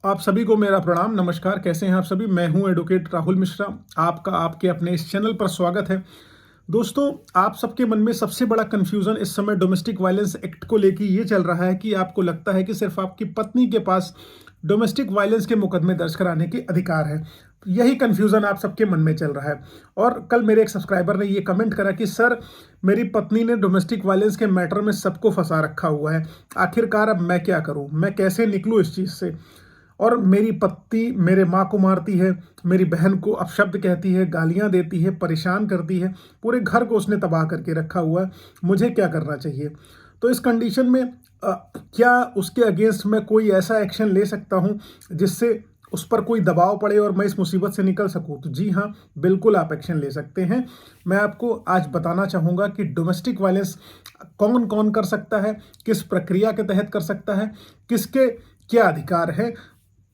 आप सभी को मेरा प्रणाम, नमस्कार। कैसे हैं आप सभी? मैं हूं एडवोकेट राहुल मिश्रा। आपका आपके अपने इस चैनल पर स्वागत है। दोस्तों, आप सबके मन में सबसे बड़ा कन्फ्यूजन इस समय डोमेस्टिक वायलेंस एक्ट को लेकर ये चल रहा है कि आपको लगता है कि सिर्फ आपकी पत्नी के पास डोमेस्टिक वायलेंस के मुकदमे दर्ज कराने के अधिकार है। यही कन्फ्यूजन आप सबके मन में चल रहा है। और कल मेरे एक सब्सक्राइबर ने ये कमेंट करा कि सर, मेरी पत्नी ने डोमेस्टिक वायलेंस के मैटर में सबको फंसा रखा हुआ है, आखिरकार अब मैं क्या करूं, मैं कैसे निकलूं इस चीज़ से। और मेरी पत्नी मेरे माँ को मारती है, मेरी बहन को अपशब्द कहती है, गालियाँ देती है, परेशान करती है, पूरे घर को उसने तबाह करके रखा हुआ है। मुझे क्या करना चाहिए? तो इस कंडीशन में क्या उसके अगेंस्ट मैं कोई ऐसा एक्शन ले सकता हूँ जिससे उस पर कोई दबाव पड़े और मैं इस मुसीबत से निकल सकूं? तो जी हाँ, बिल्कुल आप एक्शन ले सकते हैं। मैं आपको आज बताना चाहूँगा कि डोमेस्टिक वायलेंस कौन कौन कर सकता है, किस प्रक्रिया के तहत कर सकता है, किसके क्या अधिकार है,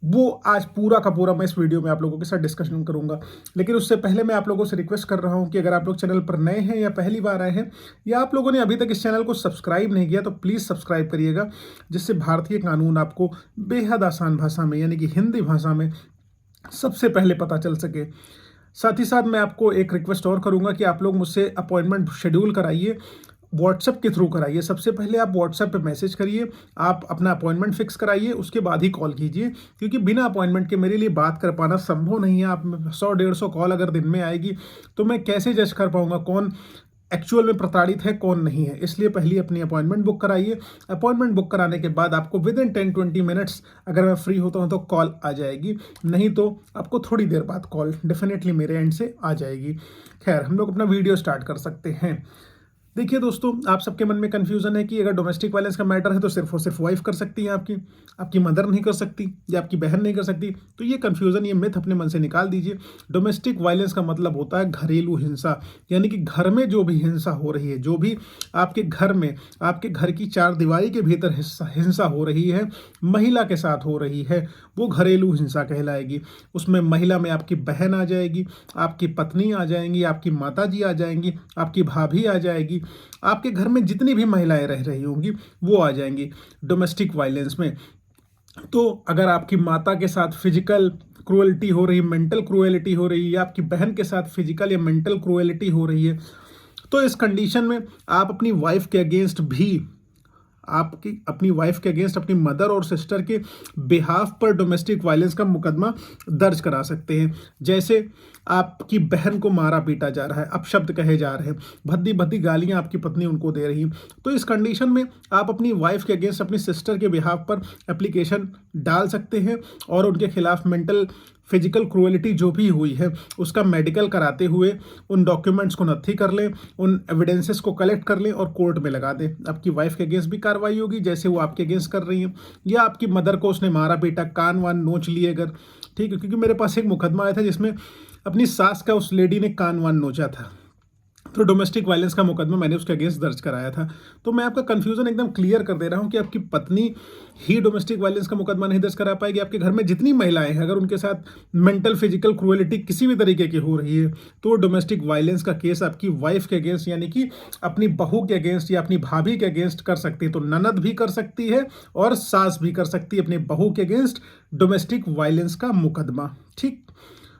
वो आज पूरा का पूरा मैं इस वीडियो में आप लोगों के साथ डिस्कशन करूंगा। लेकिन उससे पहले मैं आप लोगों से रिक्वेस्ट कर रहा हूं कि अगर आप लोग चैनल पर नए हैं या पहली बार आए हैं या आप लोगों ने अभी तक इस चैनल को सब्सक्राइब नहीं किया तो प्लीज़ सब्सक्राइब करिएगा, जिससे भारतीय कानून आपको बेहद आसान भाषा में यानी कि हिंदी भाषा में सबसे पहले पता चल सके। साथ ही साथ मैं आपको एक रिक्वेस्ट और करूंगा कि आप लोग मुझसे अपॉइंटमेंट शेड्यूल कराइए, व्हाट्सएप के थ्रू कराइए। सबसे पहले आप व्हाट्सएप पे मैसेज करिए, आप अपना अपॉइंटमेंट फिक्स कराइए, उसके बाद ही कॉल कीजिए, क्योंकि बिना अपॉइंटमेंट के मेरे लिए बात कर पाना संभव नहीं है। आप 100-150 कॉल अगर दिन में आएगी तो मैं कैसे जज कर पाऊंगा कौन एक्चुअल में प्रताड़ित है, कौन नहीं है। इसलिए पहले अपनी अपॉइंटमेंट बुक कराइए। अपॉइंटमेंट बुक कराने के बाद आपको विद इन 10-20 मिनट्स अगर मैं फ्री होता हूं तो कॉल आ जाएगी, नहीं तो आपको थोड़ी देर बाद कॉल डेफिनेटली मेरे एंड से आ जाएगी। खैर, हम लोग अपना वीडियो स्टार्ट कर सकते हैं। देखिए दोस्तों, आप सबके मन में कन्फ्यूजन है कि अगर डोमेस्टिक वायलेंस का मैटर है तो सिर्फ और सिर्फ वाइफ कर सकती है, आपकी मदर नहीं कर सकती या आपकी बहन नहीं कर सकती। तो ये कन्फ्यूजन, ये मिथ अपने मन से निकाल दीजिए। डोमेस्टिक वायलेंस का मतलब होता है घरेलू हिंसा, यानी कि घर में जो भी हिंसा हो रही है, जो भी आपके घर में, आपके घर की चार दीवारी के भीतर हिंसा हो रही है, महिला के साथ हो रही है, वो घरेलू हिंसा कहलाएगी। उसमें महिला में आपकी बहन आ जाएगी, आपकी पत्नी आ जाएंगी, आपकी माता जी आ जाएंगी, आपकी भाभी आ जाएगी, आपके घर में जितनी भी महिलाएं रह रही होंगी वो आ जाएंगी डोमेस्टिक वायलेंस में। तो अगर आपकी माता के साथ फिजिकल क्रूएलिटी हो रही, मेंटल क्रूएलिटी हो रही है, या आपकी बहन के साथ फिजिकल या मेंटल क्रूएलिटी हो रही है, तो इस कंडीशन में आप अपनी वाइफ के अगेंस्ट भी, आपकी अपनी वाइफ के अगेंस्ट, अपनी मदर और सिस्टर के बिहाफ पर डोमेस्टिक वायलेंस का मुकदमा दर्ज करा सकते हैं। जैसे आपकी बहन को मारा पीटा जा रहा है, अपशब्द कहे जा रहे हैं, भद्दी भद्दी गालियां आपकी पत्नी उनको दे रही है, तो इस कंडीशन में आप अपनी वाइफ के अगेंस्ट, अपनी सिस्टर के बिहाफ पर एप्लीकेशन डाल सकते हैं और उनके खिलाफ मेंटल फिजिकल क्रूएलिटी जो भी हुई है उसका मेडिकल कराते हुए उन डॉक्यूमेंट्स को नत्थी कर लें, उन एविडेंसेस को कलेक्ट कर लें और कोर्ट में लगा दें। आपकी वाइफ के अगेंस्ट भी कार्रवाई होगी जैसे वो आपके अगेंस्ट कर रही हैं। या आपकी मदर को उसने मारा पीटा, कान वान नोच लिए अगर, ठीक है, क्योंकि मेरे पास एक मुकदमा आया था जिसमें अपनी सास का उस लेडी ने कान वान नोचा था, तो डोमेस्टिक वायलेंस का मुकदमा मैंने उसके अगेंस्ट दर्ज कराया था। तो मैं आपका कंफ्यूजन एकदम क्लियर कर दे रहा हूं कि आपकी पत्नी ही डोमेस्टिक वायलेंस का मुकदमा नहीं दर्ज करा पाएगी। आपके घर में जितनी महिलाएं हैं, अगर उनके साथ मेंटल फिजिकल क्रूएलिटी किसी भी तरीके की हो रही है तो डोमेस्टिक वायलेंस का केस आपकी वाइफ के अगेंस्ट, यानी कि अपनी बहू के अगेंस्ट या अपनी भाभी के अगेंस्ट कर सकती है। तो ननद भी कर सकती है और सास भी कर सकती है अपनी बहू के अगेंस्ट डोमेस्टिक वायलेंस का मुकदमा, ठीक।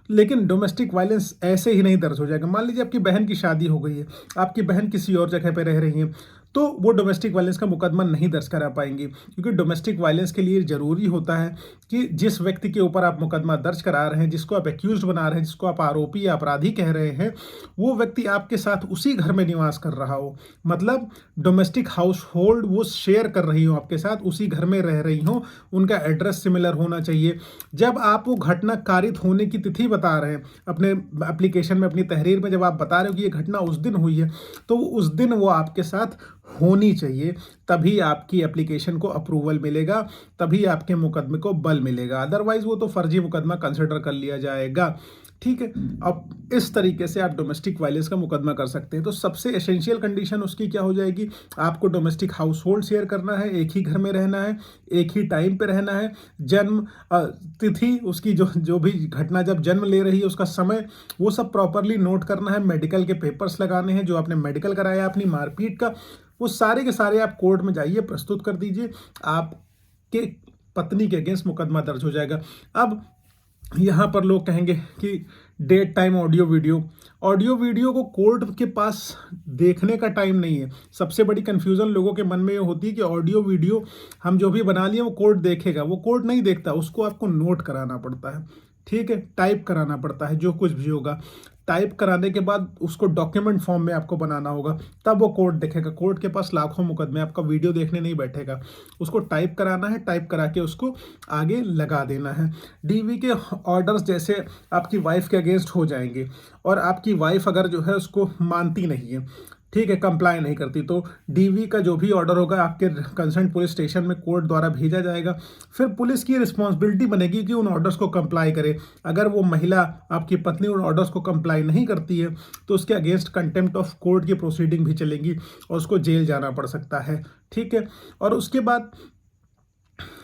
लेकिन डोमेस्टिक वायलेंस ऐसे ही नहीं दर्ज हो जाएगा। मान लीजिए आपकी बहन की शादी हो गई है, आपकी बहन किसी और जगह पे रह रही है, तो वो डोमेस्टिक वायलेंस का मुकदमा नहीं दर्ज करा पाएंगी, क्योंकि डोमेस्टिक वायलेंस के लिए जरूरी होता है कि जिस व्यक्ति के ऊपर आप मुकदमा दर्ज करा रहे हैं, जिसको आप एक्यूज बना रहे हैं, जिसको आप आरोपी या अपराधी कह रहे हैं, वो व्यक्ति आपके साथ उसी घर में निवास कर रहा हो। मतलब डोमेस्टिक हाउस होल्ड वो शेयर कर रही हो आपके साथ, उसी घर में रह रही हो, उनका एड्रेस सिमिलर होना चाहिए। जब आप वो घटना कारित होने की तिथि बता रहे हैं अपने एप्लीकेशन में, अपनी तहरीर में, जब आप बता रहे हो कि ये घटना उस दिन हुई है, तो उस दिन वो आपके साथ होनी चाहिए, तभी आपकी एप्लीकेशन को अप्रूवल मिलेगा, तभी आपके मुकदमे को बल मिलेगा। अदरवाइज वो तो फर्जी मुकदमा कंसिडर कर लिया जाएगा, ठीक है। अब इस तरीके से आप डोमेस्टिक वायलेंस का मुकदमा कर सकते हैं। तो सबसे एसेंशियल कंडीशन उसकी क्या हो जाएगी? आपको डोमेस्टिक हाउस होल्ड शेयर करना है, एक ही घर में रहना है, एक ही टाइम पे रहना है, जन्म तिथि उसकी, जो जो भी घटना जब जन्म ले रही है उसका समय, वो सब प्रॉपरली नोट करना है, मेडिकल के पेपर्स लगाने हैं, जो आपने मेडिकल कराया अपनी मारपीट का, वो सारे के सारे आप कोर्ट में जाइए, प्रस्तुत कर दीजिए। आपके पत्नी के अगेंस्ट मुकदमा दर्ज हो जाएगा। अब यहाँ पर लोग कहेंगे कि डेट टाइम ऑडियो वीडियो को कोर्ट के पास देखने का टाइम नहीं है। सबसे बड़ी कन्फ्यूज़न लोगों के मन में ये होती है कि ऑडियो वीडियो हम जो भी बना लिए वो कोर्ट देखेगा। वो कोर्ट नहीं देखता, उसको आपको नोट कराना पड़ता है, ठीक है, टाइप कराना पड़ता है। जो कुछ भी होगा टाइप कराने के बाद उसको डॉक्यूमेंट फॉर्म में आपको बनाना होगा, तब वो कोर्ट देखेगा। कोर्ट के पास लाखों मुकदमे, आपका वीडियो देखने नहीं बैठेगा। उसको टाइप कराना है, टाइप करा के उसको आगे लगा देना है। डीवी के ऑर्डर्स जैसे आपकी वाइफ के अगेंस्ट हो जाएंगे और आपकी वाइफ अगर जो है उसको मानती नहीं है, ठीक है, कंप्लाई नहीं करती, तो डीवी का जो भी ऑर्डर होगा आपके कंसर्न पुलिस स्टेशन में कोर्ट द्वारा भेजा जाएगा। फिर पुलिस की रिस्पॉन्सिबिलिटी बनेगी कि उन ऑर्डर्स को कंप्लाई करे। अगर वो महिला, आपकी पत्नी, उन ऑर्डर्स को कंप्लाई नहीं करती है तो उसके अगेंस्ट कंटेम्प्ट ऑफ कोर्ट की प्रोसीडिंग भी चलेंगी और उसको जेल जाना पड़ सकता है, ठीक है। और उसके बाद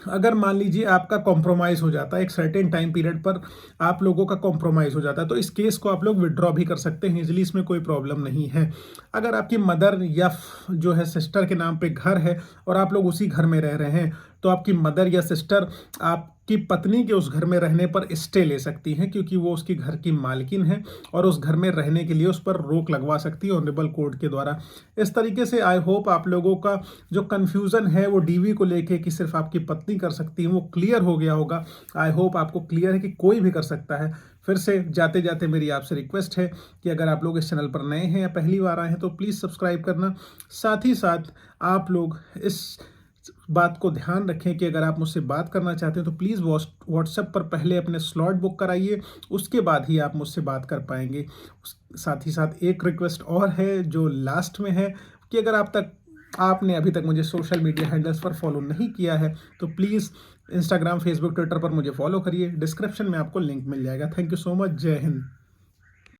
अगर मान लीजिए आपका कॉम्प्रोमाइज़ हो जाता है, एक सर्टेन टाइम पीरियड पर आप लोगों का कॉम्प्रोमाइज़ हो जाता है, तो इस केस को आप लोग विड्रॉ भी कर सकते हैं इजीली, इसमें कोई प्रॉब्लम नहीं है। अगर आपकी मदर या जो है सिस्टर के नाम पे घर है और आप लोग उसी घर में रह रहे हैं, तो आपकी मदर या सिस्टर आपकी पत्नी के उस घर में रहने पर स्टे ले सकती हैं, क्योंकि वो उसकी घर की मालकिन है और उस घर में रहने के लिए उस पर रोक लगवा सकती है ऑनरेबल कोर्ट के द्वारा। इस तरीके से आई होप आप लोगों का जो कन्फ्यूज़न है वो डीवी को लेके कि सिर्फ आपकी पत्नी कर सकती है, वो क्लियर हो गया होगा। आई होप आपको क्लियर है कि कोई भी कर सकता है। फिर से जाते जाते मेरी आपसे रिक्वेस्ट है कि अगर आप लोग इस चैनल पर नए हैं या पहली बार आए हैं तो प्लीज़ सब्सक्राइब करना। साथ ही साथ आप लोग इस बात को ध्यान रखें कि अगर आप मुझसे बात करना चाहते हैं तो प्लीज़ व्हाट्सएप पर पहले अपने स्लॉट बुक कराइए, उसके बाद ही आप मुझसे बात कर पाएंगे। साथ ही साथ एक रिक्वेस्ट और है जो लास्ट में है कि अगर आपने अभी तक मुझे सोशल मीडिया हैंडल्स पर फॉलो नहीं किया है तो प्लीज़ इंस्टाग्राम, फेसबुक, ट्विटर पर मुझे फॉलो करिए। डिस्क्रिप्शन में आपको लिंक मिल जाएगा। Thank you so much. जय हिंद।